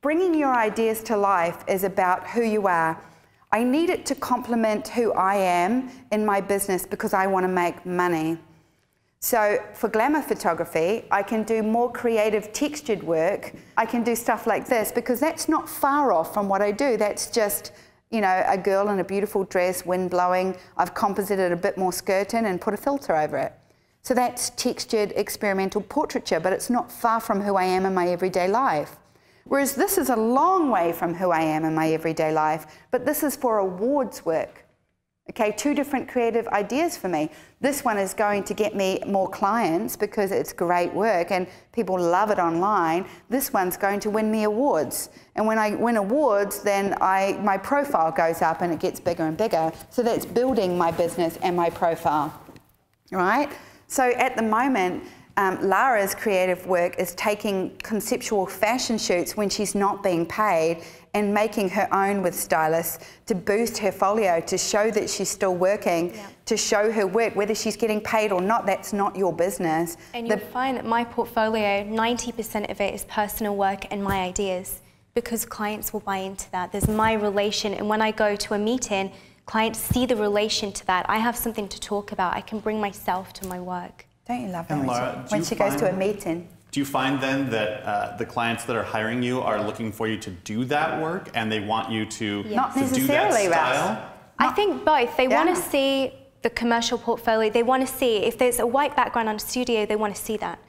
Bringing your ideas to life is about who you are. I need it to complement who I am in my business because I want to make money. So for glamour photography, I can do more creative textured work. I can do stuff like this because that's not far off from what I do. That's just, you know, a girl in a beautiful dress, wind blowing. I've composited a bit more skirt in and put a filter over it. So that's textured experimental portraiture, but it's not far from who I am in my everyday life. Whereas this is a long way from who I am in my everyday life, but this is for awards work. Okay, two different creative ideas for me. This one is going to get me more clients because it's great work and people love it online. This one's going to win me awards. And when I win awards, then my profile goes up and it gets bigger and bigger. So that's building my business and my profile, right? So at the moment, Lara's creative work is taking conceptual fashion shoots when she's not being paid and making her own with stylists to boost her folio, to show that she's still working, to show her work. Whether she's getting paid or not, that's not your business. And you'll find that my portfolio, 90% of it is personal work and my ideas, because clients will buy into that. There's my relation, and when I go to a meeting, clients see the relation to that. I have something to talk about. I can bring myself to my work. Don't you love that when she goes to a meeting? Do you find then that the clients that are hiring you are looking for you to do that work and they want you to, Not to do that style? I think both. They want to see the commercial portfolio. They want to see, if there's a white background on a studio, they want to see that.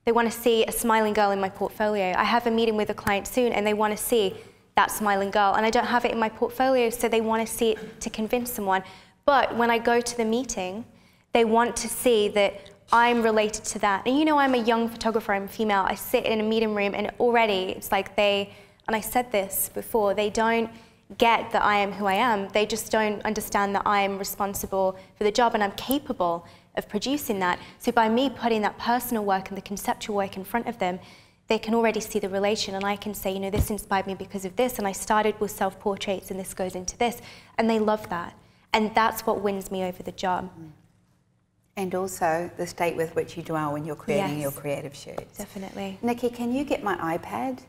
They want to see a smiling girl in my portfolio. I have a meeting with a client soon and they want to see that smiling girl, and I don't have it in my portfolio, so they want to see it to convince someone. But when I go to the meeting, they want to see that I'm related to that. And you know, I'm a young photographer, I'm female. I sit in a meeting room and already it's like and I said this before, they don't get that I am who I am. They just don't understand that I am responsible for the job and I'm capable of producing that. So by me putting that personal work and the conceptual work in front of them, they can already see the relation, and I can say, you know, this inspired me because of this, and I started with self-portraits and this goes into this, and they love that. And that's what wins me over the job. And also the state with which you dwell when you're creating your creative shoots. Definitely. Nikki, can you get my iPad?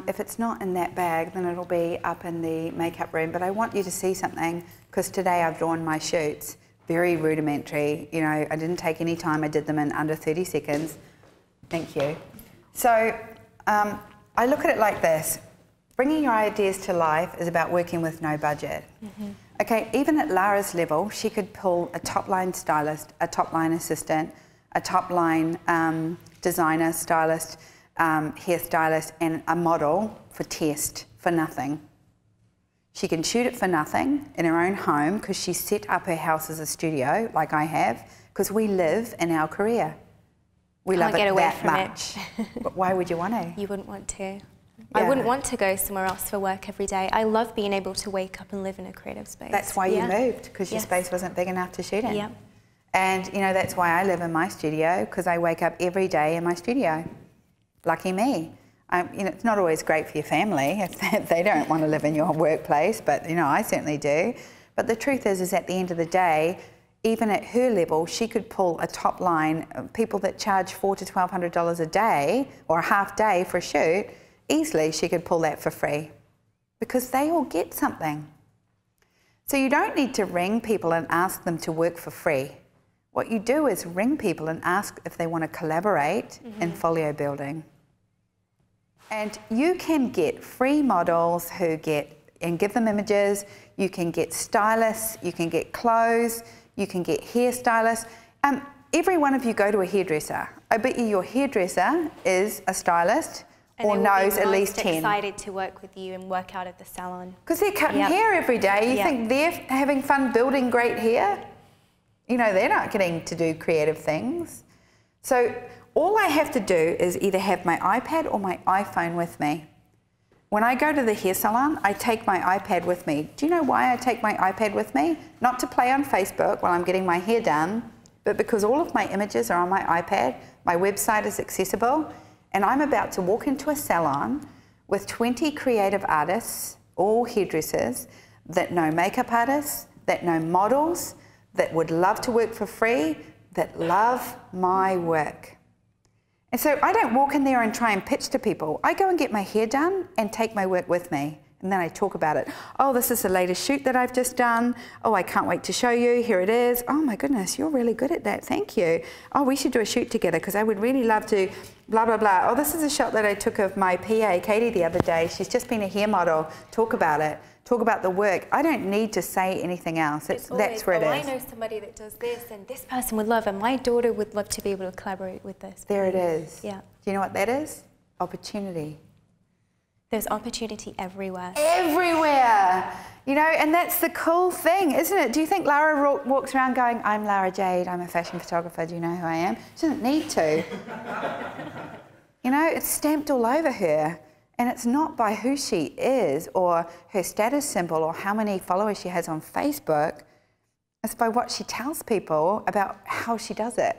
If it's not in that bag, then it'll be up in the makeup room, but I want you to see something, because today I've drawn my shoots, very rudimentary, you know, I didn't take any time, I did them in under 30 seconds. Thank you. So I look at it like this. Bringing your ideas to life is about working with no budget. Okay, even at Lara's level, she could pull a top-line stylist, a top-line assistant, a top-line designer, stylist, hairstylist, and a model for test for nothing. She can shoot it for nothing in her own home because she set up her house as a studio, like I have, because we live in our career. We love it that much. But why would you want to? You wouldn't want to. I wouldn't want to go somewhere else for work every day. I love being able to wake up and live in a creative space. That's why you moved, because your space wasn't big enough to shoot in. And you know, that's why I live in my studio, because I wake up every day in my studio. Lucky me. You know, it's not always great for your family if they don't want to live in your workplace, but you know, I certainly do. But the truth is at the end of the day, even at her level, she could pull a top line of people that charge $400 to $1,200 a day or a half day for a shoot. Easily she could pull that for free because they all get something. So you don't need to ring people and ask them to work for free. What you do is ring people and ask if they want to collaborate in folio building. And you can get free models who give them images, you can get stylists, you can get clothes, you can get hairstylists. Every one of you go to a hairdresser. I bet you your hairdresser is a stylist or knows at least 10. Excited to work with you and work out at the salon. Because they're cutting hair every day. You think they're having fun building great hair? You know, they're not getting to do creative things. So all I have to do is either have my iPad or my iPhone with me. When I go to the hair salon, I take my iPad with me. Do you know why I take my iPad with me? Not to play on Facebook while I'm getting my hair done, but because all of my images are on my iPad, my website is accessible, and I'm about to walk into a salon with 20 creative artists, all hairdressers, that know makeup artists, that know models, that would love to work for free, that love my work. And so I don't walk in there and try and pitch to people. I go and get my hair done and take my work with me. And then I talk about it. Oh, this is the latest shoot that I've just done. Oh, I can't wait to show you. Here it is. Oh my goodness, you're really good at that. Thank you. Oh, we should do a shoot together because I would really love to blah, blah, blah. Oh, this is a shot that I took of my PA, Katie, the other day. She's just been a hair model. Talk about it. Talk about the work. I don't need to say anything else. That's where it is. I know somebody that does this and this person would love, and my daughter would love to be able to collaborate with this. There it is. Yeah. Do you know what that is? Opportunity. There's opportunity everywhere. Everywhere! You know, and that's the cool thing, isn't it? Do you think Lara walks around going, I'm Lara Jade, I'm a fashion photographer, do you know who I am? She doesn't need to. You know, it's stamped all over her. And it's not by who she is or her status symbol or how many followers she has on Facebook. It's by what she tells people about how she does it.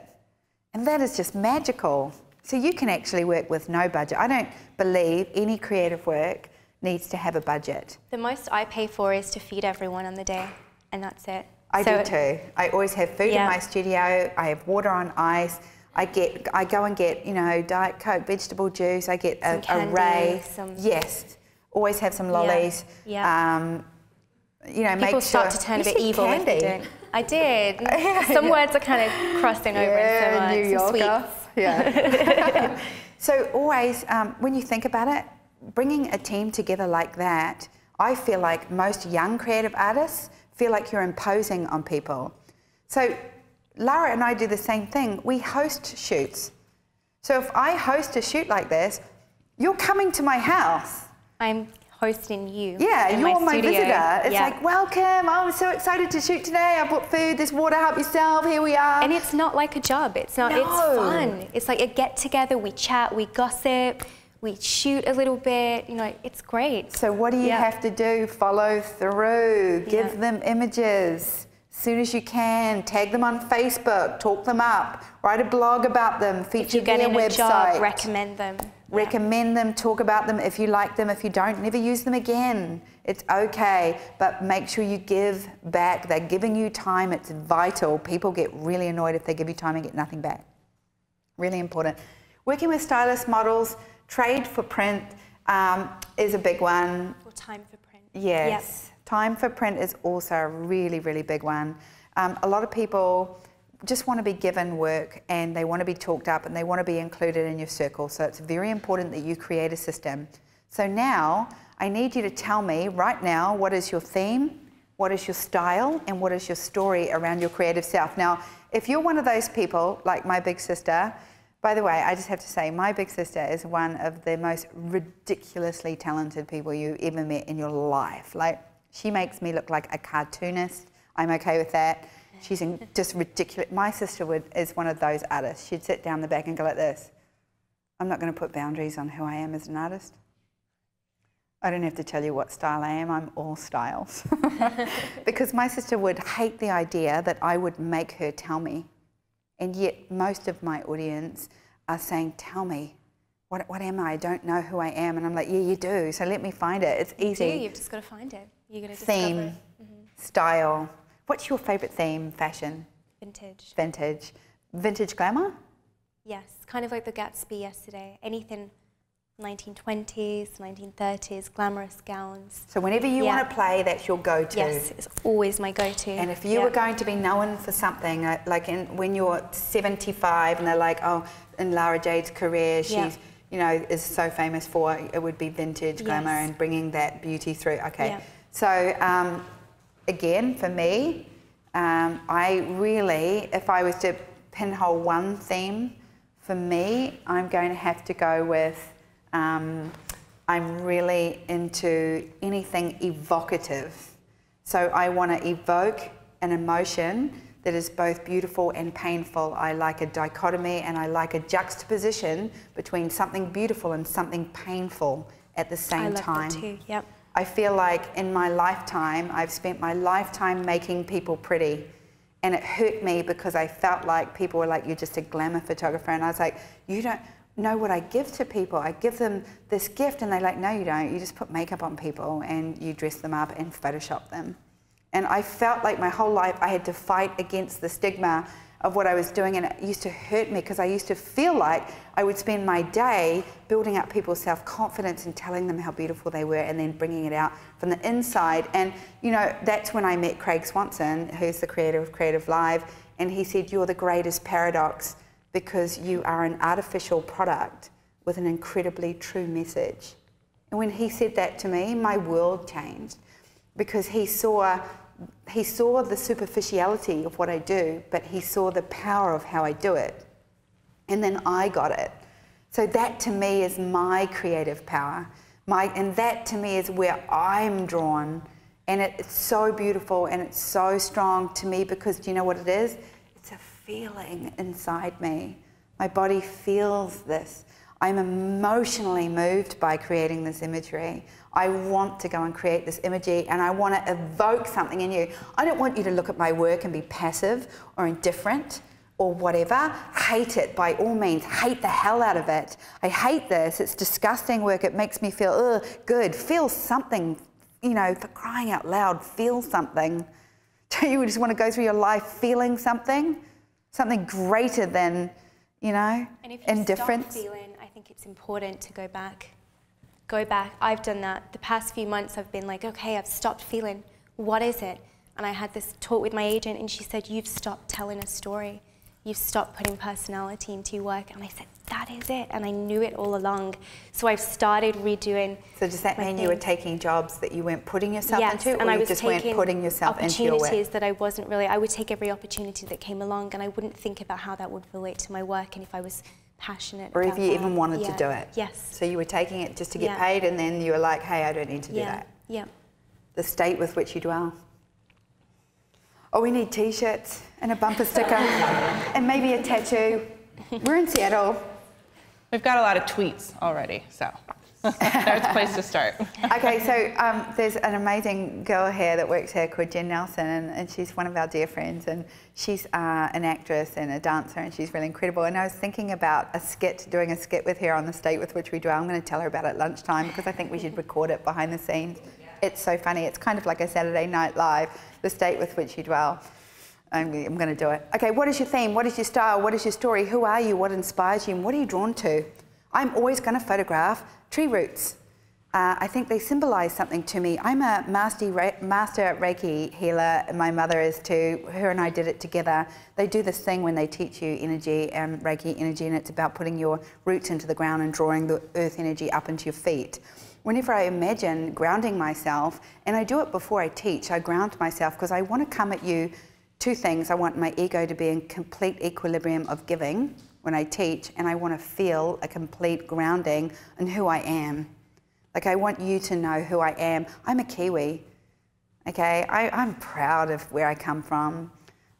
And that is just magical. So you can actually work with no budget. I don't believe any creative work needs to have a budget. The most I pay for is to feed everyone on the day, and that's it. I do too. I always have food in my studio. I have water on ice. I go and get, you know, Diet Coke, vegetable juice. I get a array. Yes, always have some lollies. Yeah. You know, people start to turn a bit evil if they don't. I did. Some words are kind of crossing over into New Yorker. Sweets. Yeah. So always, when you think about it, bringing a team together like that, I feel like most young creative artists feel like you're imposing on people. So Lara and I do the same thing. We host shoots. So if I host a shoot like this, you're coming to my house. I'm hosting you. Yeah, you're my studio. visitor. It's like, welcome, I'm so excited to shoot today. I brought food, there's water, help yourself, here we are. And it's not like a job. It's not, it's fun. It's like a get together, we chat, we gossip, we shoot a little bit, you know, it's great. So what do you have to do? Follow through, give them images. As soon as you can, tag them on Facebook, talk them up, write a blog about them, feature their website. Job, recommend them. Recommend them, talk about them if you like them. If you don't, never use them again. It's okay, but make sure you give back. They're giving you time, it's vital. People get really annoyed if they give you time and get nothing back. Really important. Working with stylist models, trade for print is a big one. Or time for print. Yes. Yep. Time for print is also a really, really big one. A lot of people just want to be given work and they want to be talked up and they want to be included in your circle. So it's very important that you create a system. So now I need you to tell me right now, what is your theme, what is your style, and what is your story around your creative self. Now, if you're one of those people, like my big sister, by the way, I just have to say, my big sister is one of the most ridiculously talented people you ever met in your life. Like, she makes me look like a cartoonist. I'm okay with that. She's just ridiculous. My sister is one of those artists. She'd sit down the back and go like this. I'm not going to put boundaries on who I am as an artist. I don't have to tell you what style I am. I'm all styles. Because my sister would hate the idea that I would make her tell me. And yet most of my audience are saying, tell me, what am I? I don't know who I am. And I'm like, yeah, you do. So let me find it. It's easy. You do. You've just got to find it. You're going to discover theme, it. style. What's your favourite theme? Fashion? Vintage. Vintage. Vintage glamour? Yes, kind of like the Gatsby yesterday. Anything 1920s, 1930s, glamorous gowns. So whenever you want to play, that's your go-to? Yes, it's always my go-to. And if you were going to be known for something, like when you're 75 and they're like, oh, in Lara Jade's career, she's, you know, is so famous for, it would be vintage glamour and bringing that beauty through. Okay. Yeah. So, again, for me, I really, if I was to pinhole one theme, for me, I'm going to have to go with, I'm really into anything evocative. So I want to evoke an emotion that is both beautiful and painful. I like a dichotomy and I like a juxtaposition between something beautiful and something painful at the same time. I love that too, yep. I feel like in my lifetime, I've spent my lifetime making people pretty. And it hurt me because I felt like people were like, you're just a glamour photographer. And I was like, you don't know what I give to people. I give them this gift and they're like, no, you don't. You just put makeup on people and you dress them up and Photoshop them. And I felt like my whole life I had to fight against the stigma of what I was doing, and it used to hurt me because I used to feel like I would spend my day building up people's self-confidence and telling them how beautiful they were and then bringing it out from the inside. And, you know, that's when I met Craig Swanson, who's the creator of CreativeLive, and he said, you're the greatest paradox because you are an artificial product with an incredibly true message. And when he said that to me, my world changed, because he saw the superficiality of what I do, but he saw the power of how I do it. And then I got it. So that to me is my creative power. And that to me is where I'm drawn. And it's so beautiful and it's so strong to me because do you know what it is? It's a feeling inside me. My body feels this. I'm emotionally moved by creating this imagery. I want to go and create this imagery and I want to evoke something in you. I don't want you to look at my work and be passive or indifferent or whatever. Hate it by all means. Hate the hell out of it. I hate this. It's disgusting work. It makes me feel, ugh, good. Feel something, you know, for crying out loud, feel something. Don't you just want to go through your life feeling something? Something greater than, you know, and if you indifference. Stop feeling, I think it's important to go back. Go back. I've done that. The past few months I've been like, okay, I've stopped feeling. What is it? And I had this talk with my agent and she said, you've stopped telling a story. You've stopped putting personality into your work. And I said, that is it. And I knew it all along. So I've started redoing. So does that mean you were taking jobs that you weren't putting yourself into? And or I you was just taking weren't putting yourself into your work? opportunities that I wasn't really, I would take every opportunity that came along and I wouldn't think about how that would relate to my work and if I was passionate or about if you that. even wanted to do it. Yes. So you were taking it just to get paid and then you were like, hey, I don't need to do that. Yeah. The state with which you dwell. Oh, we need t-shirts and a bumper sticker and maybe a tattoo. We're in Seattle. We've got a lot of tweets already, so there's a place to start. Okay, so there's an amazing girl here that works here called Jen Nelson, and she's one of our dear friends, and she's an actress and a dancer, and she's really incredible. And I was thinking about doing a skit with her on the state with which we dwell. I'm going to tell her about it at lunchtime because I think we should record it behind the scenes. It's so funny. It's kind of like a Saturday Night Live, the state with which you dwell. I'm going to do it. Okay, what is your theme? What is your style? What is your story? Who are you? What inspires you? And what are you drawn to? I'm always going to photograph tree roots. I think they symbolize something to me. I'm a master Reiki healer, and my mother is too. Her and I did it together. They do this thing when they teach you energy, Reiki energy, and it's about putting your roots into the ground and drawing the earth energy up into your feet. Whenever I imagine grounding myself, and I do it before I teach, I ground myself because I want to come at you two things. I want my ego to be in complete equilibrium of giving when I teach, and I want to feel a complete grounding in who I am. Like I want you to know who I am. I'm a Kiwi, okay? I'm proud of where I come from.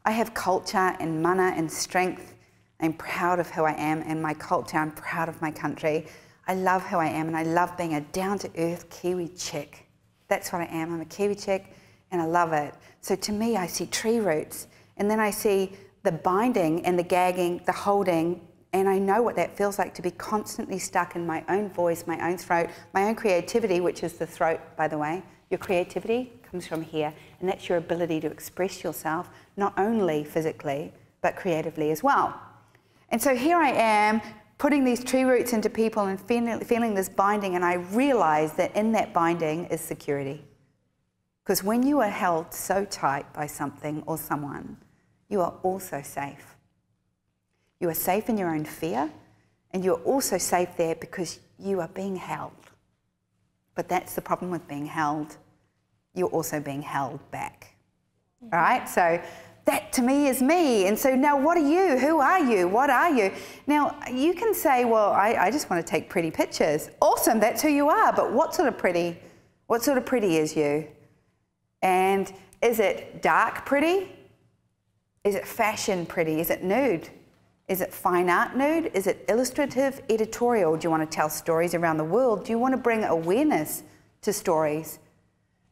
I have culture and mana and strength. I'm proud of who I am and my culture. I'm proud of my country. I love who I am, and I love being a down-to-earth Kiwi chick. That's what I am. I'm a Kiwi chick, and I love it. So to me, I see tree roots, and then I see the binding and the gagging, the holding, and I know what that feels like to be constantly stuck in my own voice, my own throat, my own creativity, which is the throat, by the way. Your creativity comes from here, and that's your ability to express yourself, not only physically, but creatively as well. And so here I am, putting these tree roots into people and feeling this binding, and I realize that in that binding is security. Because when you are held so tight by something or someone, you are also safe. You are safe in your own fear, and you're also safe there because you are being held. But that's the problem with being held. You're also being held back. Mm-hmm. All right? So that to me is me. And so now what are you? Who are you? What are you? Now you can say, well, I just want to take pretty pictures. Awesome, that's who you are. But what sort of pretty is you? And is it dark pretty? Is it fashion pretty? Is it nude? Is it fine art nude? Is it illustrative, editorial? Do you want to tell stories around the world? Do you want to bring awareness to stories?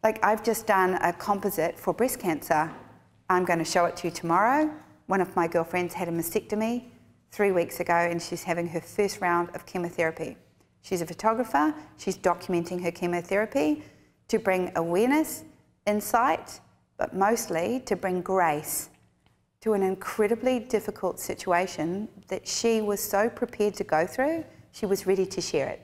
Like I've just done a composite for breast cancer. I'm going to show it to you tomorrow. One of my girlfriends had a mastectomy 3 weeks ago, and she's having her first round of chemotherapy. She's a photographer. She's documenting her chemotherapy to bring awareness, insight, but mostly to bring grace to an incredibly difficult situation that she was so prepared to go through, she was ready to share it.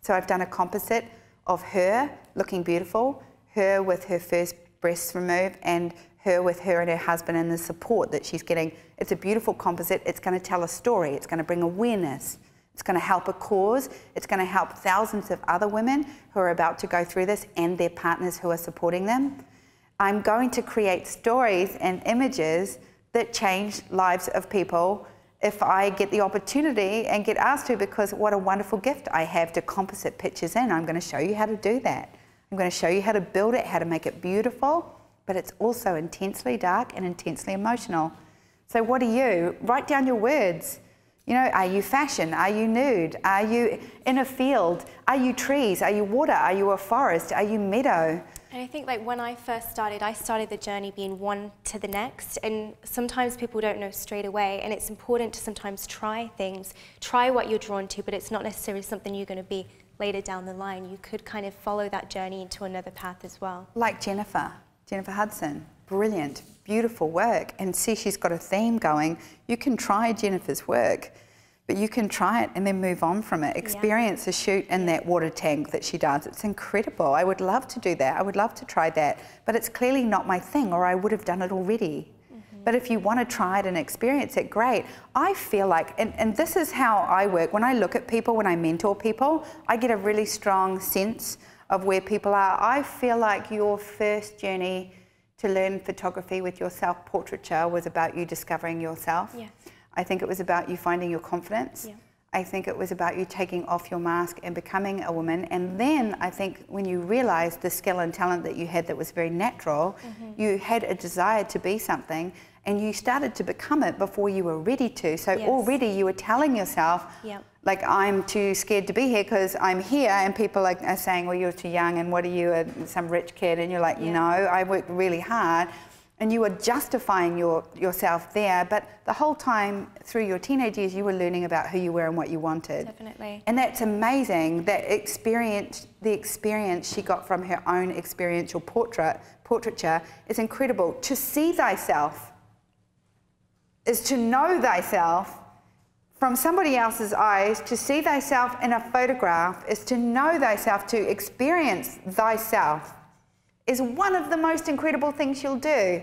So I've done a composite of her looking beautiful, her with her first breasts removed, and her with her and her husband and the support that she's getting. It's a beautiful composite. It's going to tell a story. It's going to bring awareness. It's going to help a cause. It's going to help thousands of other women who are about to go through this and their partners who are supporting them. I'm going to create stories and images that change lives of people if I get the opportunity and get asked to, because what a wonderful gift I have to composite pictures in. I'm going to show you how to do that. I'm going to show you how to build it, how to make it beautiful, but it's also intensely dark and intensely emotional. So what are you? Write down your words. You know, are you fashion? Are you nude? Are you in a field? Are you trees? Are you water? Are you a forest? Are you meadow? And I think like when I first started, I started the journey being one to the next, and sometimes people don't know straight away, and it's important to sometimes try things, try what you're drawn to, but it's not necessarily something you're going to be later down the line. You could kind of follow that journey into another path as well. Like Jennifer Hudson, brilliant, beautiful work, and see she's got a theme going. You can try Jennifer's work, but you can try it and then move on from it. Experience a shoot in that water tank that she does. It's incredible. I would love to do that. I would love to try that, but it's clearly not my thing, or I would have done it already. But if you want to try it and experience it, great. I feel like, and this is how I work, when I look at people, when I mentor people, I get a really strong sense of where people are. I feel like your first journey to learn photography with your self-portraiture was about you discovering yourself. Yes. I think it was about you finding your confidence. Yeah. I think it was about you taking off your mask and becoming a woman. And then I think when you realized the skill and talent that you had that was very natural, you had a desire to be something, and you started to become it before you were ready to. So already you were telling yourself, like, I'm too scared to be here because I'm here, and people are saying, well, you're too young, and what are you, some rich kid? And you're like, no, I worked really hard. And you were justifying yourself there, but the whole time through your teenage years, you were learning about who you were and what you wanted. Definitely. And that's amazing, that experience, the experience she got from her own experiential portraiture is incredible. To see thyself is to know thyself from somebody else's eyes. To see thyself in a photograph is to know thyself, to experience thyself is one of the most incredible things you'll do.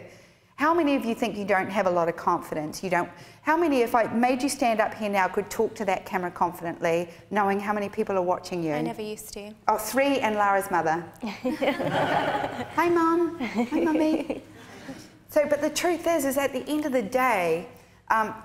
How many of you think you don't have a lot of confidence? You don't. How many, if I made you stand up here now, could talk to that camera confidently, knowing how many people are watching you? I never used to. Oh, 3 and Lara's mother. Hi, Mum. Hi, Mummy. So, but the truth is at the end of the day,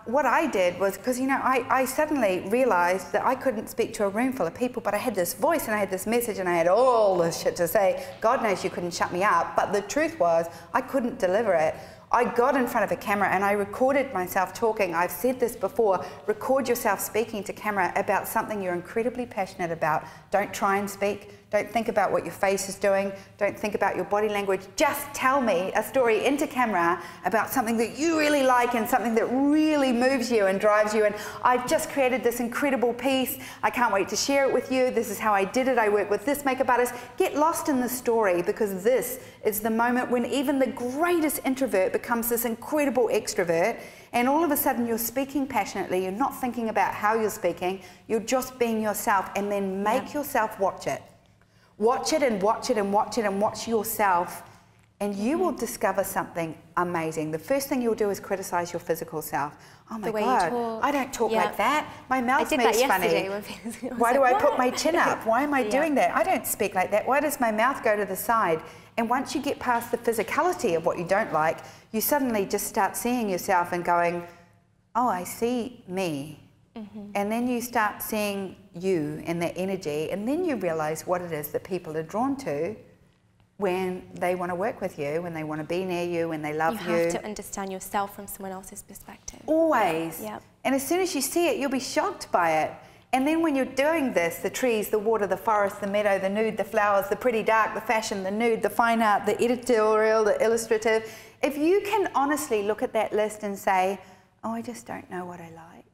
what I did was, because, you know, I suddenly realized that I couldn't speak to a room full of people, but I had this voice and I had this message and I had all this shit to say. God knows you couldn't shut me up, but the truth was I couldn't deliver it. I got in front of a camera and I recorded myself talking. I've said this before, record yourself speaking to camera about something you're incredibly passionate about. Don't try and speak. Don't think about what your face is doing. Don't think about your body language. Just tell me a story into camera about something that you really like and something that really moves you and drives you. And I've just created this incredible piece. I can't wait to share it with you. This is how I did it. I work with this makeup artist. Get lost in the story, because this is the moment when even the greatest introvert becomes this incredible extrovert. And all of a sudden you're speaking passionately. You're not thinking about how you're speaking. You're just being yourself, and then make yourself watch it. Watch it and watch it and watch it and watch yourself, and you will discover something amazing. The first thing you'll do is criticize your physical self. Oh my God, I don't talk like that. My mouth moves funny. Why do I put my chin up? Why am I doing that? I don't speak like that. Why does my mouth go to the side? And once you get past the physicality of what you don't like, you suddenly just start seeing yourself and going, oh, I see me. And then you start seeing you and that energy, and then you realize what it is that people are drawn to when they want to work with you, when they want to be near you, when they love you. You have to understand yourself from someone else's perspective. Always. Yep. And as soon as you see it, you'll be shocked by it. And then when you're doing this, the trees, the water, the forest, the meadow, the nude, the flowers, the pretty dark, the fashion, the nude, the fine art, the editorial, the illustrative, if you can honestly look at that list and say, oh, I just don't know what I like,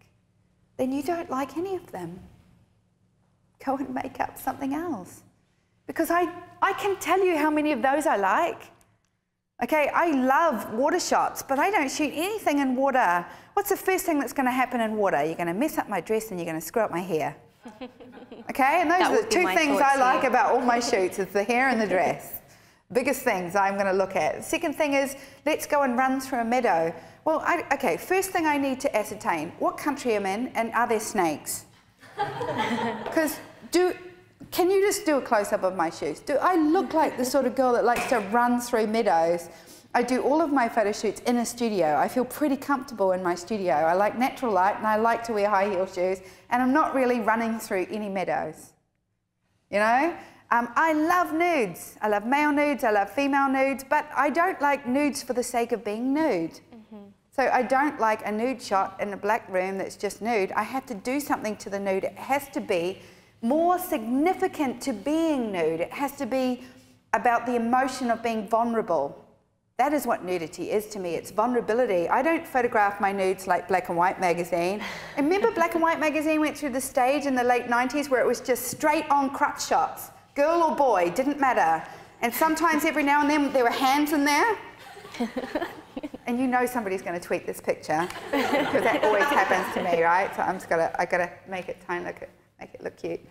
then you don't like any of them. Go and make up something else. Because I can tell you how many of those I like. Okay, I love water shots, but I don't shoot anything in water. What's the first thing that's going to happen in water? You're going to mess up my dress and you're going to screw up my hair. Okay, and those are the two things I like about all my shoots, is the hair and the dress. Biggest things I'm going to look at. Second thing is, let's go and run through a meadow. Well, okay, first thing I need to ascertain, what country I'm in and are there snakes? Because can you just do a close-up of my shoes? Do I look like the sort of girl that likes to run through meadows? I do all of my photo shoots in a studio. I feel pretty comfortable in my studio. I like natural light and I like to wear high heel shoes, and I'm not really running through any meadows. You know? I love nudes. I love male nudes, I love female nudes, but I don't like nudes for the sake of being nude. So I don't like a nude shot in a black room that's just nude. I have to do something to the nude. It has to be more significant to being nude. It has to be about the emotion of being vulnerable. That is what nudity is to me. It's vulnerability. I don't photograph my nudes like Black and White magazine. And remember Black and White magazine went through the stage in the late 90s where it was just straight on crotch shots. Girl or boy, didn't matter. And sometimes every now and then there were hands in there. And you know somebody's going to tweet this picture because that always happens to me, right? So I gotta make it make it look cute.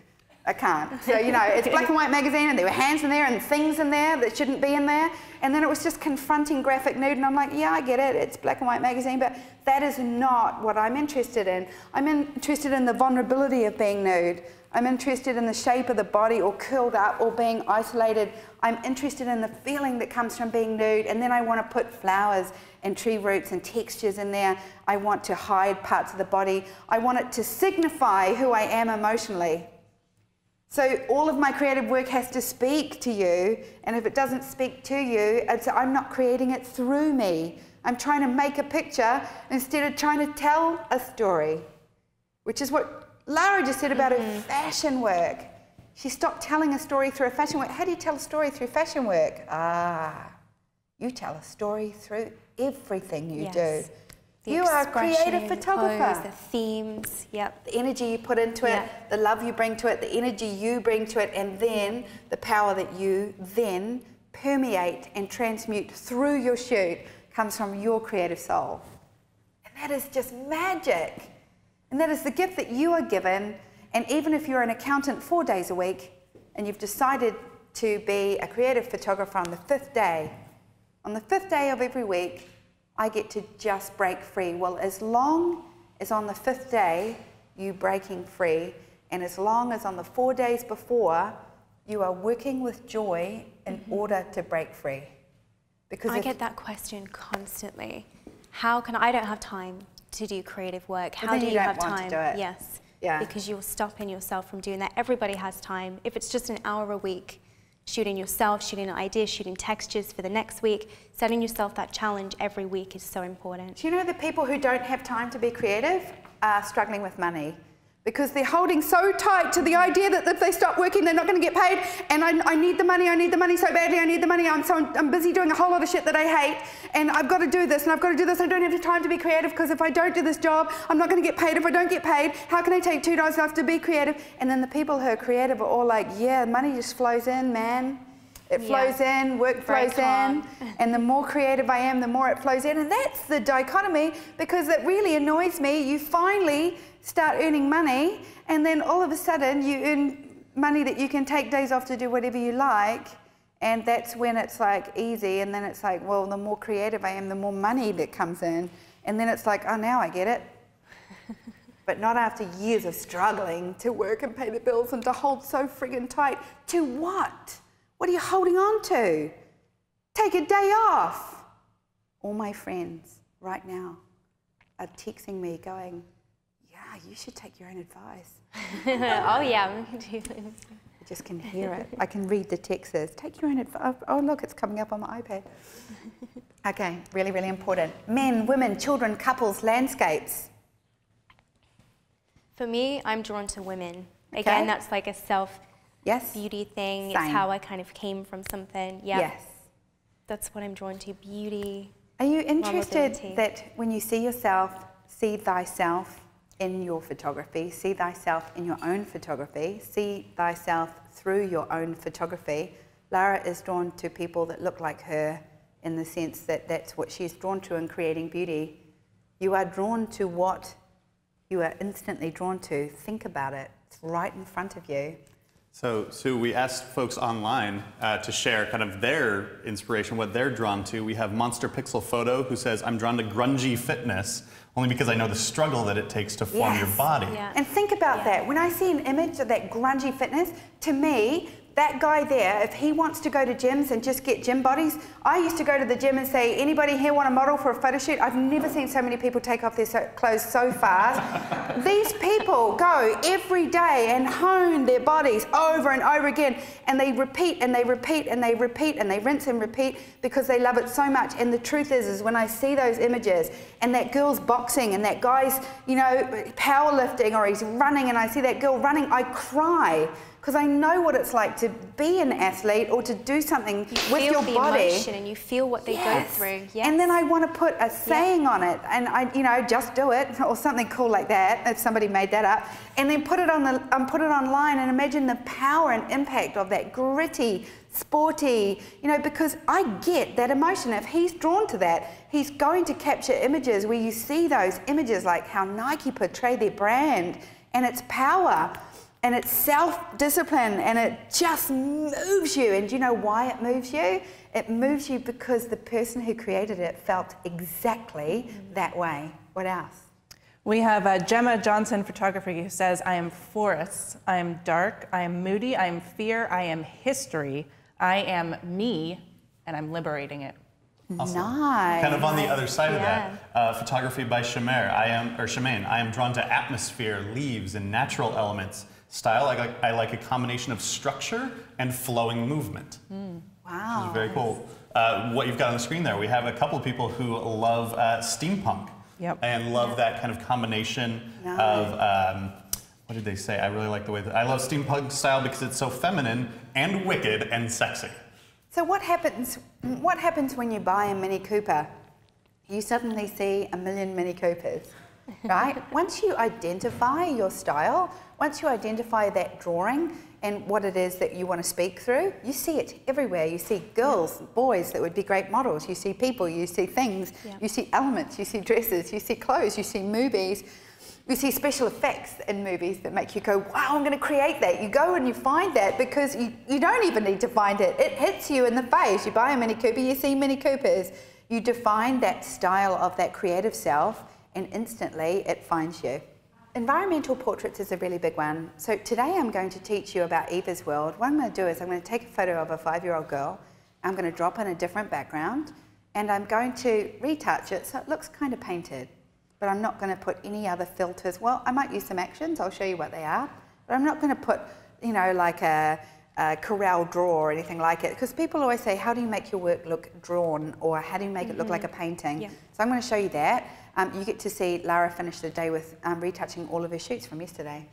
I can't. So, you know, it's Black and White magazine and there were hands in there and things in there that shouldn't be in there. And then it was just confronting graphic nude, and I'm like, yeah, I get it, it's Black and White magazine, but that is not what I'm interested in. I'm interested in the vulnerability of being nude. I'm interested in the shape of the body, or curled up, or being isolated. I'm interested in the feeling that comes from being nude, and then I want to put flowers and tree roots and textures in there. I want to hide parts of the body. I want it to signify who I am emotionally. So all of my creative work has to speak to you, and if it doesn't speak to you, I'm not creating it through me. I'm trying to make a picture instead of trying to tell a story, which is what Lara just said about her fashion work. She stopped telling a story through her fashion work. How do you tell a story through fashion work? You tell a story through everything you do. You are a creative photographer. Clothes, the themes, yep. The energy you put into it, the love you bring to it, the energy you bring to it, and then the power that you then permeate and transmute through your shoot comes from your creative soul. And that is just magic. And that is the gift that you are given. And even if you're an accountant 4 days a week and you've decided to be a creative photographer on the 5th day, on the 5th day of every week, I get to just break free. Well, as long as on the 5th day you breaking free, and as long as on the 4 days before you are working with joy in order to break free. Because I get that question constantly. How can I don't have time to do creative work? How do you have time? To do it. Yes. Yeah. Because you're stopping yourself from doing that. Everybody has time. If it's just an hour a week, shooting yourself, shooting an idea, shooting textures for the next week, setting yourself that challenge every week is so important. Do you know the people who don't have time to be creative are struggling with money? Because they're holding so tight to the idea that if they stop working, they're not going to get paid. And I need the money so badly, I need the money. I'm busy doing a whole lot of shit that I hate. And I've got to do this, and I've got to do this. I don't have the time to be creative, because if I don't do this job, I'm not going to get paid. If I don't get paid, how can I take 2 days off to be creative? And then the people who are creative are all like, yeah, money just flows in, man. It flows in, work flows in, and the more creative I am, the more it flows in. And that's the dichotomy, because it really annoys me. You finally start earning money, and then all of a sudden you earn money that you can take days off to do whatever you like, and that's when it's like easy, and then it's like, well, the more creative I am, the more money that comes in, and then it's like, oh, now I get it. But not after years of struggling to work and pay the bills and to hold so friggin' tight. To what? What are you holding on to? Take a day off. All my friends right now are texting me going, yeah, you should take your own advice. Oh, yeah. I just can hear it. I can read the texts. Take your own advice. Oh, look, it's coming up on my iPad. Okay, really, really important. Men, women, children, couples, landscapes. For me, I'm drawn to women. Again, that's like a beauty thing. Same. It's how I kind of came from something. Yep. Yes. That's what I'm drawn to, beauty. Are you interested that when you see yourself, see thyself in your photography, see thyself in your own photography, see thyself through your own photography? Lara is drawn to people that look like her in the sense that that's what she's drawn to in creating beauty. You are drawn to what you are instantly drawn to. Think about it. It's right in front of you. So, Sue, we asked folks online to share kind of their inspiration, what they're drawn to. We have Monster Pixel Photo, who says, I'm drawn to grungy fitness, only because I know the struggle that it takes to form your body. Yeah. And think about that. When I see an image of that grungy fitness, to me, that guy there, if he wants to go to gyms and just get gym bodies, I used to go to the gym and say, anybody here want a model for a photo shoot? I've never seen so many people take off their clothes so fast. These people go every day and hone their bodies over and over again, and they repeat and they repeat and they repeat and they rinse and repeat because they love it so much. And the truth is when I see those images and that girl's boxing and that guy's, you know, powerlifting, or he's running, and I see that girl running, I cry. Because I know what it's like to be an athlete or to do something with your body. You feel the emotion and you feel what they go through. Yes. And then I want to put a saying on it, and I, you know, just do it, or something cool like that, if somebody made that up, and then put it on put it online, and imagine the power and impact of that gritty, sporty, you know, because I get that emotion. If he's drawn to that, he's going to capture images where you see those images like how Nike portray their brand and its power. And it's self-discipline, and it just moves you. And do you know why it moves you? It moves you because the person who created it felt exactly that way. What else? We have Gemma Johnson Photography, who says, I am forests, I am dark, I am moody, I am fear, I am history, I am me, and I'm liberating it. Awesome. Nice. Kind of on the other side of that, photography by Shemaine. I am drawn to atmosphere, leaves, and natural elements. Style, I like a combination of structure and flowing movement. Wow. Which is very cool. What you've got on the screen there, we have a couple of people who love steampunk and love that kind of combination of, what did they say? I really like the way that, I love steampunk style because it's so feminine and wicked and sexy. So what happens when you buy a Mini Cooper? You suddenly see a million Mini Coopers, right? Once you identify your style, once you identify that drawing and what it is that you want to speak through, you see it everywhere. You see girls, boys that would be great models. You see people, you see things, you see elements, you see dresses, you see clothes, you see movies. You see special effects in movies that make you go, wow, I'm going to create that. You go and you find that because you don't even need to find it. It hits you in the face. You buy a Mini Cooper, you see Mini Coopers. You define that style of that creative self, and instantly it finds you. Environmental portraits is a really big one. So today I'm going to teach you about Eva's world. What I'm going to do is I'm going to take a photo of a 5-year-old girl. I'm going to drop in a different background, and I'm going to retouch it so it looks kind of painted. But I'm not going to put any other filters. Well, I might use some actions. I'll show you what they are. But I'm not going to put, you know, like a Corel Draw or anything like it. Because people always say, how do you make your work look drawn? Or how do you make it look like a painting? Yeah. So I'm going to show you that. You get to see Lara finish the day with retouching all of her shoots from yesterday.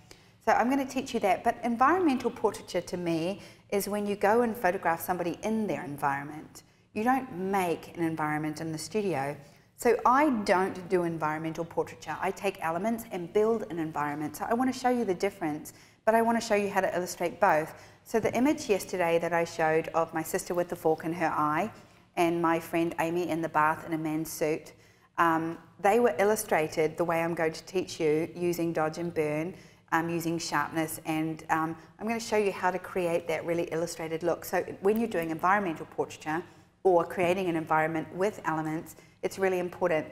So I'm going to teach you that. But environmental portraiture to me is when you go and photograph somebody in their environment. You don't make an environment in the studio. So I don't do environmental portraiture. I take elements and build an environment. So I want to show you the difference, but I want to show you how to illustrate both. So the image yesterday that I showed of my sister with the fork in her eye and my friend Amy in the bath in a man's suit, they were illustrated the way I'm going to teach you, using dodge and burn, using sharpness, and I'm going to show you how to create that really illustrated look. So when you're doing environmental portraiture or creating an environment with elements, it's really important.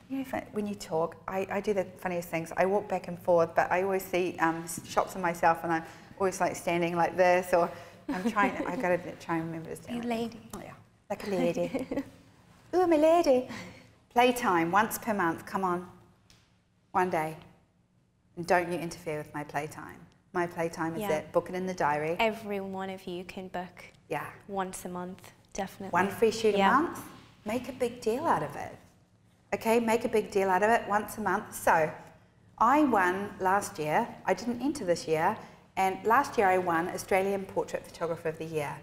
You know, when you talk, I do the funniest things. I walk back and forth, but I always see shots of myself, and I'm always like standing like this, or I'm trying. I got to try and remember to stand. You lady. Oh yeah, like a lady. Ooh, I'm a lady. Playtime once per month. Come on, one day. And don't you interfere with my playtime. My playtime is that. Book it in the diary. Every one of you can book. Yeah. Once a month, definitely. One free shoot a month. Make a big deal out of it. Okay, make a big deal out of it once a month. So, I won last year. I didn't enter this year. And last year I won Australian Portrait Photographer of the Year.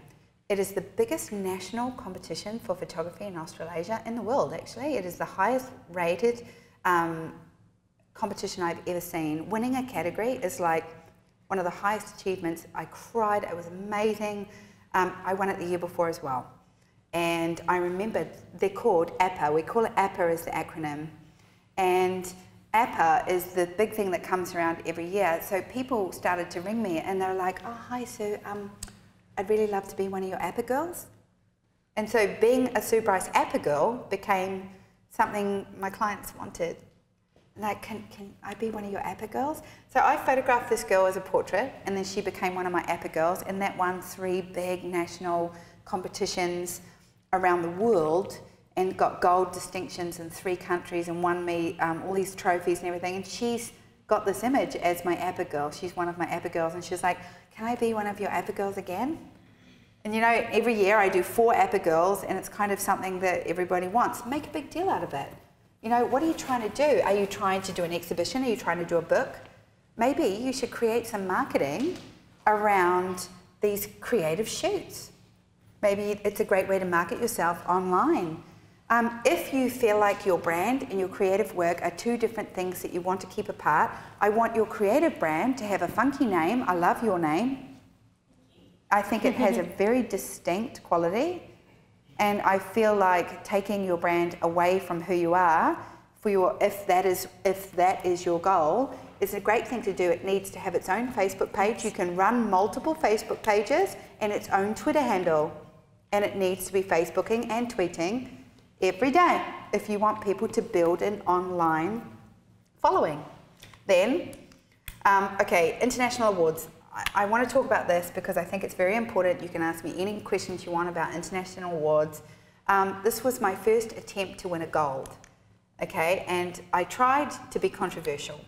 It is the biggest national competition for photography in Australasia, in the world actually. It is the highest rated competition I've ever seen. Winning a category is like one of the highest achievements. I cried, it was amazing. I won it the year before as well. And I remembered they're called APA. We call it APA as the acronym. And APA is the big thing that comes around every year. So people started to ring me and they're like, oh, hi, Sue, I'd really love to be one of your APA girls. And so being a Sue Bryce APA girl became something my clients wanted. Like, can I be one of your APA girls? So I photographed this girl as a portrait, and then she became one of my APA girls, and that won 3 big national competitions around the world and got gold distinctions in 3 countries and won me all these trophies and everything. And she's got this image as my APA girl. She's one of my APA girls, and she's like, can I be one of your APA girls again? And you know, every year I do 4 APA girls, and it's kind of something that everybody wants. Make a big deal out of it. You know, what are you trying to do? Are you trying to do an exhibition? Are you trying to do a book? Maybe you should create some marketing around these creative shoots. Maybe it's a great way to market yourself online. If you feel like your brand and your creative work are 2 different things that you want to keep apart, I want your creative brand to have a funky name. I love your name. I think it has a very distinct quality. And I feel like taking your brand away from who you are, if that is your goal, is a great thing to do. It needs to have its own Facebook page. You can run multiple Facebook pages and its own Twitter handle. And it needs to be Facebooking and tweeting every day if you want people to build an online following. Then, okay, international awards. I want to talk about this because I think it's very important. You can ask me any questions you want about international awards. This was my first attempt to win a gold, okay? And I tried to be controversial.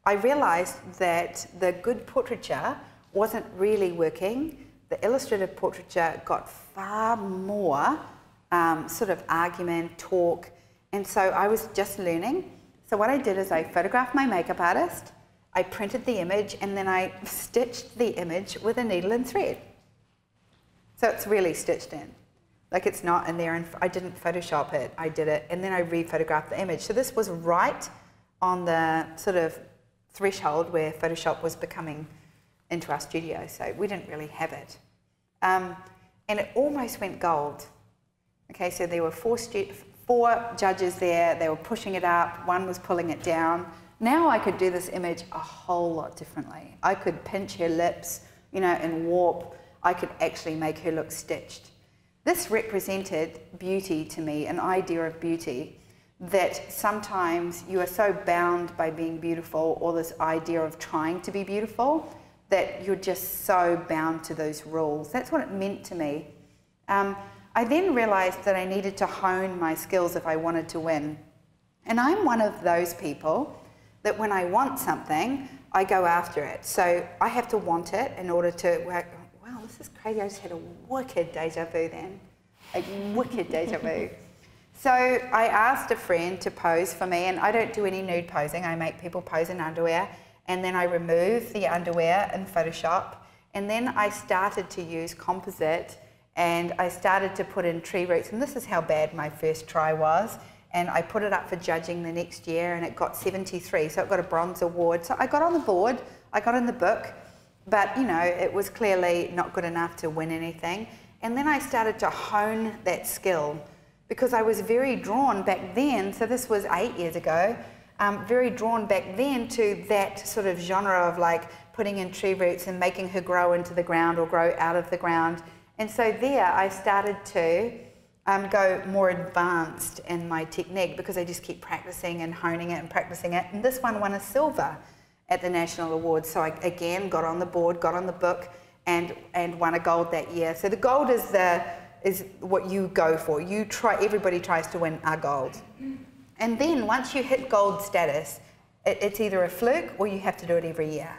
I realized that the good portraiture wasn't really working. The illustrative portraiture got far more sort of argument, talk, and so I was just learning. So what I did is I photographed my makeup artist, I printed the image, and then I stitched the image with a needle and thread. So it's really stitched in. Like it's not in there, and I didn't Photoshop it, I did it, and then I re-photographed the image. So this was right on the sort of threshold where Photoshop was becoming into our studio, so we didn't really have it. And it almost went gold. Okay, so there were 4 judges there, they were pushing it up, 1 was pulling it down. Now I could do this image a whole lot differently. I could pinch her lips, you know, and warp. I could actually make her look stitched. This represented beauty to me, an idea of beauty, that sometimes you are so bound by being beautiful or this idea of trying to be beautiful that you're just so bound to those rules. That's what it meant to me. I then realized that I needed to hone my skills if I wanted to win. And I'm one of those people that when I want something, I go after it. So I have to want it in order to work. Wow, this is crazy. I just had a wicked deja vu then. A wicked deja vu. So I asked a friend to pose for me, and I don't do any nude posing. I make people pose in underwear, and then I remove the underwear in Photoshop, and then I started to use composite, and I started to put in tree roots, and this is how bad my first try was. And I put it up for judging the next year, and it got 73, so it got a bronze award. So I got on the board, I got in the book, but you know, it was clearly not good enough to win anything. And then I started to hone that skill because I was very drawn back then, so this was 8 years ago, very drawn back then to that sort of genre of like putting in tree roots and making her grow into the ground or grow out of the ground. And so there I started to go more advanced in my technique because I just keep practicing and honing it and practicing it. And this one won a silver at the National Awards. So I again got on the board, got on the book, and won a gold that year. So the gold is what you go for. Everybody tries to win a gold. And then once you hit gold status, it's either a fluke or you have to do it every year.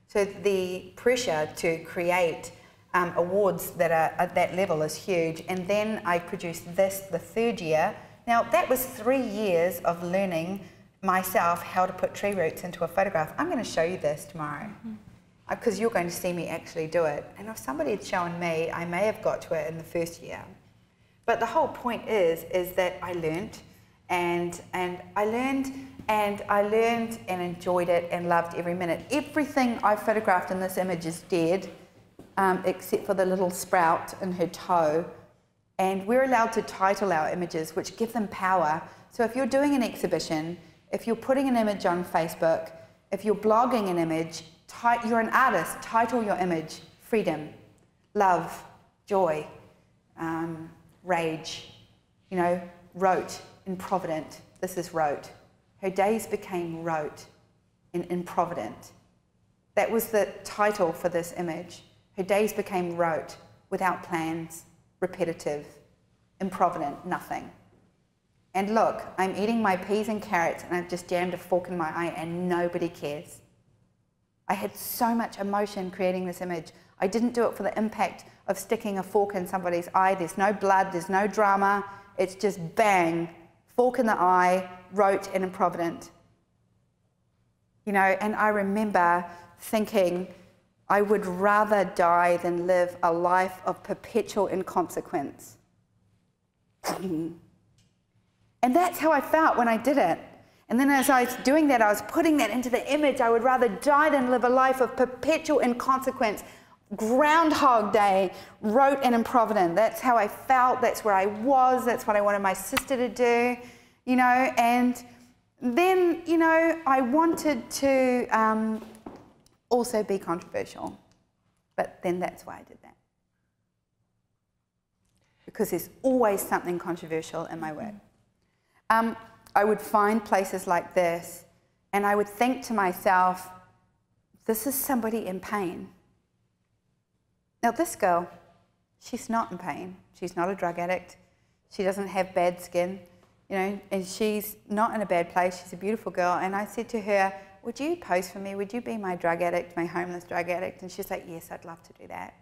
So the pressure to create awards that are at that level is huge. And then I produced this the 3rd year. Now that was 3 years of learning myself how to put tree roots into a photograph. I'm going to show you this tomorrow because you're going to see me actually do it. And if somebody had shown me, I may have got to it in the 1st year. But the whole point is that I learned and I learned and enjoyed it and loved every minute. Everything I photographed in this image is dead. Except for the little sprout in her toe. And we're allowed to title our images, which give them power. So if you're doing an exhibition, if you're putting an image on Facebook, if you're blogging an image, you're an artist, title your image freedom, love, joy, rage. You know, wrote, improvident. This is wrote. Her days became wrote and improvident. That was the title for this image. Her days became rote, without plans, repetitive, improvident, nothing. And look, I'm eating my peas and carrots and I've just jammed a fork in my eye and nobody cares. I had so much emotion creating this image. I didn't do it for the impact of sticking a fork in somebody's eye. There's no blood, there's no drama. It's just bang, fork in the eye, rote and improvident. You know, and I remember thinking, I would rather die than live a life of perpetual inconsequence. And that's how I felt when I did it. And then as I was doing that, I was putting that into the image. I would rather die than live a life of perpetual inconsequence. Groundhog Day, rote and improvident. That's how I felt. That's where I was. That's what I wanted my sister to do, you know. And then, you know, I wanted to also be controversial. But then that's why I did that. Because there's always something controversial in my work. I would find places like this, and I would think to myself, this is somebody in pain. Now this girl, she's not in pain. She's not a drug addict. She doesn't have bad skin, you know, and she's not in a bad place. She's a beautiful girl. And I said to her, would you pose for me? Would you be my drug addict, my homeless drug addict? And she's like, yes, I'd love to do that.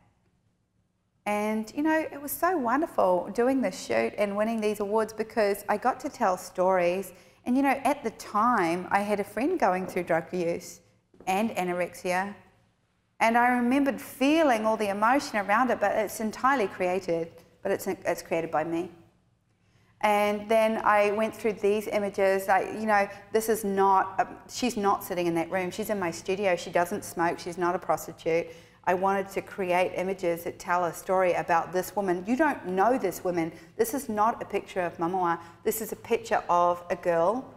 And, you know, it was so wonderful doing this shoot and winning these awards because I got to tell stories. And, you know, at the time, I had a friend going through drug use and anorexia. And I remembered feeling all the emotion around it, but it's entirely created, but it's created by me. And then I went through these images. You know, this is not, she's not sitting in that room. She's in my studio. She doesn't smoke. She's not a prostitute. I wanted to create images that tell a story about this woman. You don't know this woman. This is not a picture of Mamawa. This is a picture of a girl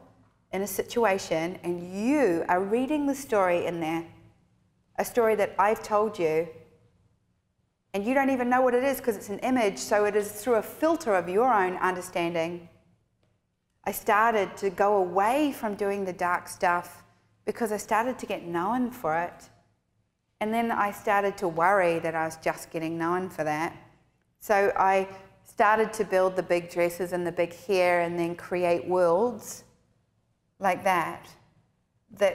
in a situation, and you are reading the story in there, a story that I've told you, and you don't even know what it is because it's an image, so it is through a filter of your own understanding. I started to go away from doing the dark stuff because I started to get known for it. And then I started to worry that I was just getting known for that. So I started to build the big dresses and the big hair and then create worlds like that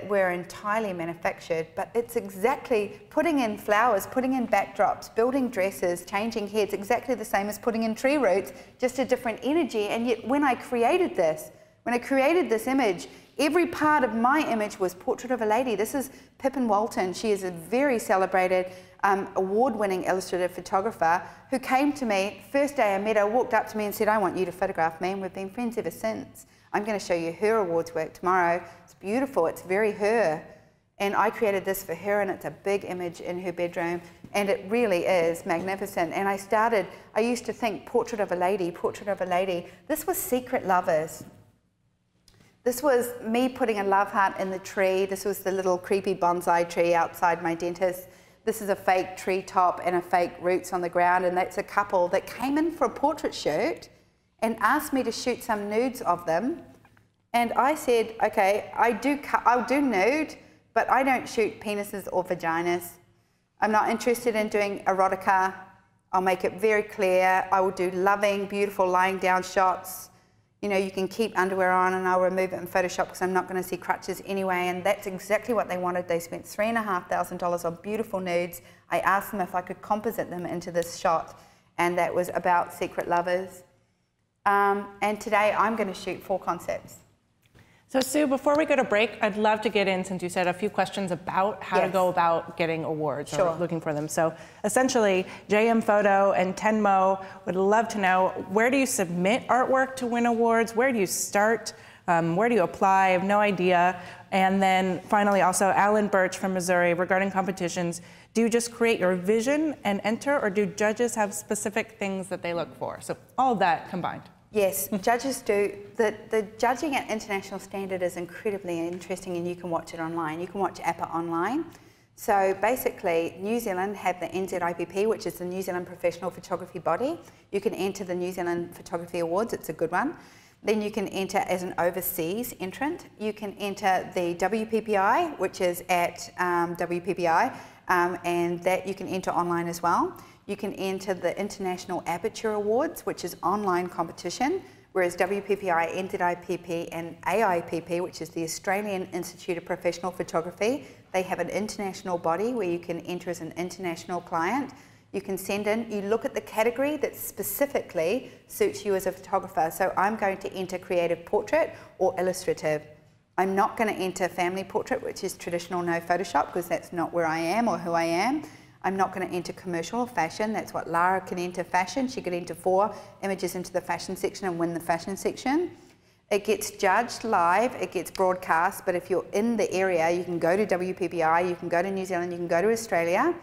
were entirely manufactured. But it's exactly putting in flowers, putting in backdrops, building dresses, changing heads, exactly the same as putting in tree roots, just a different energy. And yet when I created this image, every part of my image was Portrait of a Lady. This is Pippin Walton. She is a very celebrated, award-winning illustrative photographer who came to me, first day I met her, walked up to me and said, I want you to photograph me, and we've been friends ever since. I'm going to show you her awards work tomorrow. It's beautiful. It's very her. And I created this for her, and it's a big image in her bedroom, and it really is magnificent. And I used to think, Portrait of a Lady, Portrait of a Lady. This was Secret Lovers. This was me putting a love heart in the tree. This was the little creepy bonsai tree outside my dentist. This is a fake tree top and a fake roots on the ground, and that's a couple that came in for a portrait shoot and asked me to shoot some nudes of them. And I said, okay, I'll do nude, but I don't shoot penises or vaginas. I'm not interested in doing erotica. I'll make it very clear. I will do loving, beautiful lying down shots. You know, you can keep underwear on and I'll remove it in Photoshop because I'm not going to see crutches anyway. And that's exactly what they wanted. They spent $3,500 on beautiful nudes. I asked them if I could composite them into this shot, and that was about Secret Lovers. And today I'm going to shoot 4 concepts. So Sue, before we go to break, I'd love to get in, since you said, a few questions about how to go about getting awards or looking for them. So essentially, JM Photo and Tenmo would love to know, where do you submit artwork to win awards? Where do you start? Where do you apply? I have no idea. And then finally, also, Alan Birch from Missouri, regarding competitions, Do you just create your vision and enter, or do judges have specific things that they look for? So all that combined. Yes, judges do. The judging at international standard is incredibly interesting, and you can watch it online. You can watch APA online. So basically, New Zealand have the NZIPP, which is the New Zealand Professional Photography Body. You can enter the New Zealand Photography Awards, it's a good one. Then you can enter as an overseas entrant. You can enter the WPPI, which is at WPPI, and that you can enter online as well. You can enter the International Aperture Awards, which is online competition, whereas WPPI, NZIPP and AIPP, which is the Australian Institute of Professional Photography, they have an international body where you can enter as an international client. You can send in, you look at the category that specifically suits you as a photographer. So I'm going to enter creative portrait or illustrative. I'm not going to enter family portrait, which is traditional, no Photoshop, because that's not where I am or who I am. I'm not going to enter commercial or fashion. That's what Lara can enter, fashion. She could enter 4 images into the fashion section and win the fashion section. It gets judged live, it gets broadcast, but if you're in the area, you can go to WPPI, you can go to New Zealand, you can go to Australia.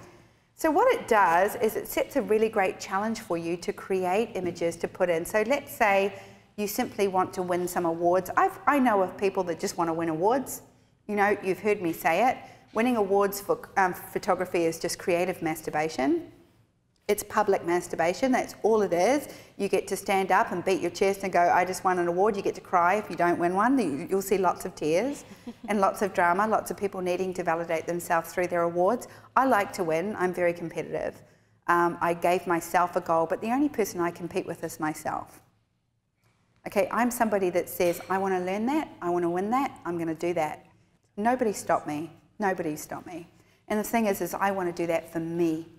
So what it does is it sets a really great challenge for you to create images to put in. So let's say you simply want to win some awards. I know of people that just want to win awards. You know, you've heard me say it. Winning awards for photography is just creative masturbation. It's public masturbation, that's all it is. You get to stand up and beat your chest and go, I just won an award. You get to cry if you don't win one. You'll see lots of tears and lots of drama, lots of people needing to validate themselves through their awards. I like to win, I'm very competitive. I gave myself a goal, but the only person I compete with is myself. Okay, I'm somebody that says, I want to learn that, I want to win that, I'm going to do that. Nobody stopped me, nobody stopped me. And the thing is I want to do that for me.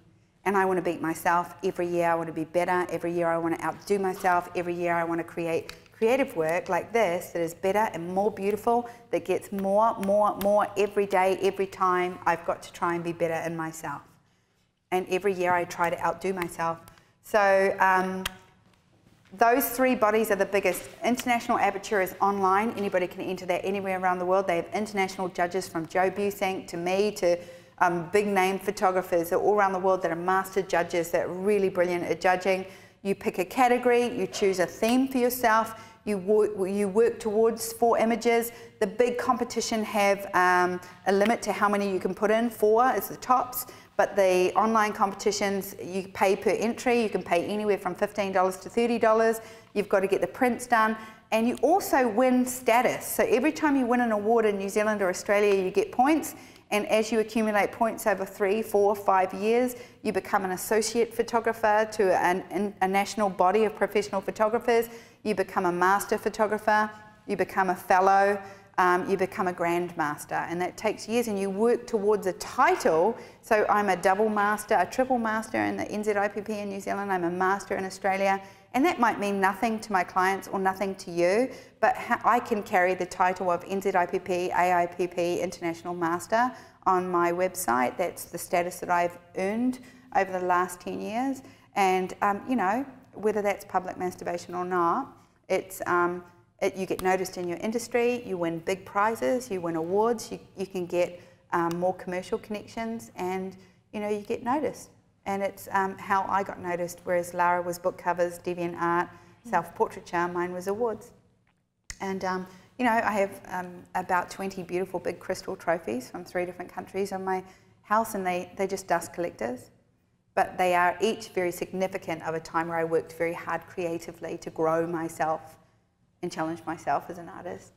And I want to beat myself every year. I want to be better. Every year I want to outdo myself. Every year I want to create creative work like this that is better and more beautiful, that gets more every day, every time. I've got to try and be better in myself. And every year I try to outdo myself. So those 3 bodies are the biggest. International Aperture is online. Anybody can enter that anywhere around the world. They have international judges from Joe Busank to me to big name photographers all around the world that are master judges that are really brilliant at judging. You pick a category, you choose a theme for yourself, you work towards 4 images. The big competition have a limit to how many you can put in, 4 is the tops, but the online competitions, you pay per entry, you can pay anywhere from $15 to $30. You've got to get the prints done, and you also win status. So every time you win an award in New Zealand or Australia, you get points. And as you accumulate points over 3, 4, 5 years, you become an associate photographer to a national body of professional photographers. You become a master photographer, you become a fellow, you become a grandmaster. And that takes years, and you work towards a title. So I'm a double master, a triple master in the NZIPP in New Zealand, I'm a master in Australia. And that might mean nothing to my clients or nothing to you, but I can carry the title of NZIPP, AIPP, International Master on my website. That's the status that I've earned over the last 10 years. And, you know, whether that's public masturbation or not, it's, you get noticed in your industry, you win big prizes, you win awards, you can get more commercial connections, and, you know, you get noticed. And it's how I got noticed, whereas Lara was book covers, DeviantArt, self-portraiture, mine was awards. And, you know, I have about 20 beautiful big crystal trophies from 3 different countries on my house, and they're just dust collectors. But they are each very significant of a time where I worked very hard creatively to grow myself and challenge myself as an artist.